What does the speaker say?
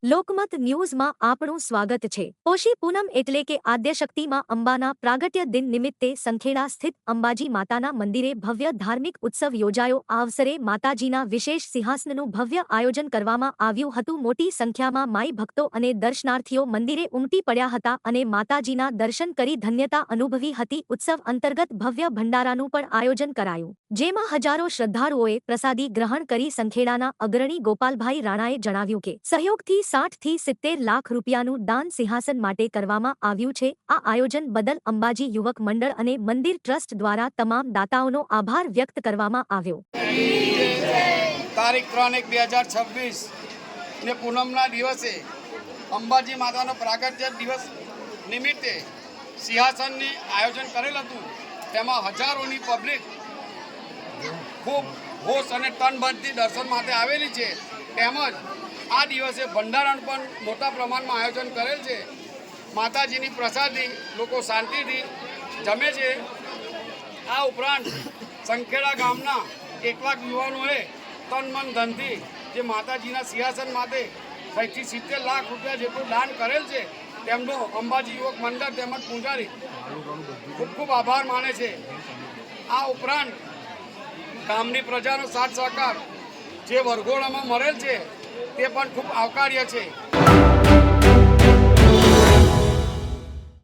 લોકમત ન્યૂઝમાં આપણું સ્વાગત છે। પોષી પૂનમ એટલે કે આદ્યશક્તિ માં અંબાના પ્રાગટ્ય દિન નિમિત્તે સંખેડા સ્થિત અંબાજી માતાના મંદિરે ભવ્ય ધાર્મિક ઉત્સવ યોજાયો। આ અવસરે માતાજીના વિશેષ સિંહાસનનું ભવ્ય આયોજન કરવામાં આવ્યું હતું। મોટી સંખ્યામાં માઈ ભક્તો અને દર્શનાર્થીઓ મંદિરે ઉમટી પડ્યા હતા અને માતાજીના દર્શન કરી ધન્યતા અનુભવી હતી। ઉત્સવ અંતર્ગત ભવ્ય ભંડારાનું પણ આયોજન કરાયું, જેમાં હજારો શ્રદ્ધાળુઓએ પ્રસાદી ગ્રહણ કરી। સંખેડાના અગ્રણી ગોપાલભાઈ રાણાએ જણાવ્યું કે સહયોગથી 60 થી 70 લાખ રૂપિયાનું દાન સિંહાસન માટે કરવામાં આવ્યું છે। આ આયોજન બદલ અંબાજી યુવક મંડળ અને મંદિર ટ્રસ્ટ દ્વારા તમામ દાતાઓનો આભાર વ્યક્ત કરવામાં આવ્યો। તારીખ 3/1/2026 ને પૂનમના દિવસે અંબાજી માતાનો પ્રાગટ્ય દિવસ નિમિત્તે સિંહાસનની આયોજન કરેલ હતું। તેમાં હજારોની પબ્લિક ખૂબ હોશ અને તનબનથી દર્શન માટે આવેલી છે। તેમજ આ દિવસે ભંડારાનું પણ મોટા પ્રમાણમાં આયોજન કરેલ છે। માતાજીની પ્રસાદી લોકો શાંતિથી જમે છે। આ ઉપરાંત સંખેડા ગામના કેટલાક યુવાનોએ તન મન ધનથી જે માતાજીના સિંહાસન માટે 60 થી 70 લાખ રૂપિયા જેટલું દાન કરેલ છે, તેમનો અંબાજી યુવક મંડળ તેમજ પૂજારી ખૂબ ખૂબ આભાર માને છે। આ ઉપરાંત ગામની પ્રજાનો સાથ સહકાર જે વરઘોડામાં મળેલ છે તે પણ ખૂબ આવકાર્ય છે।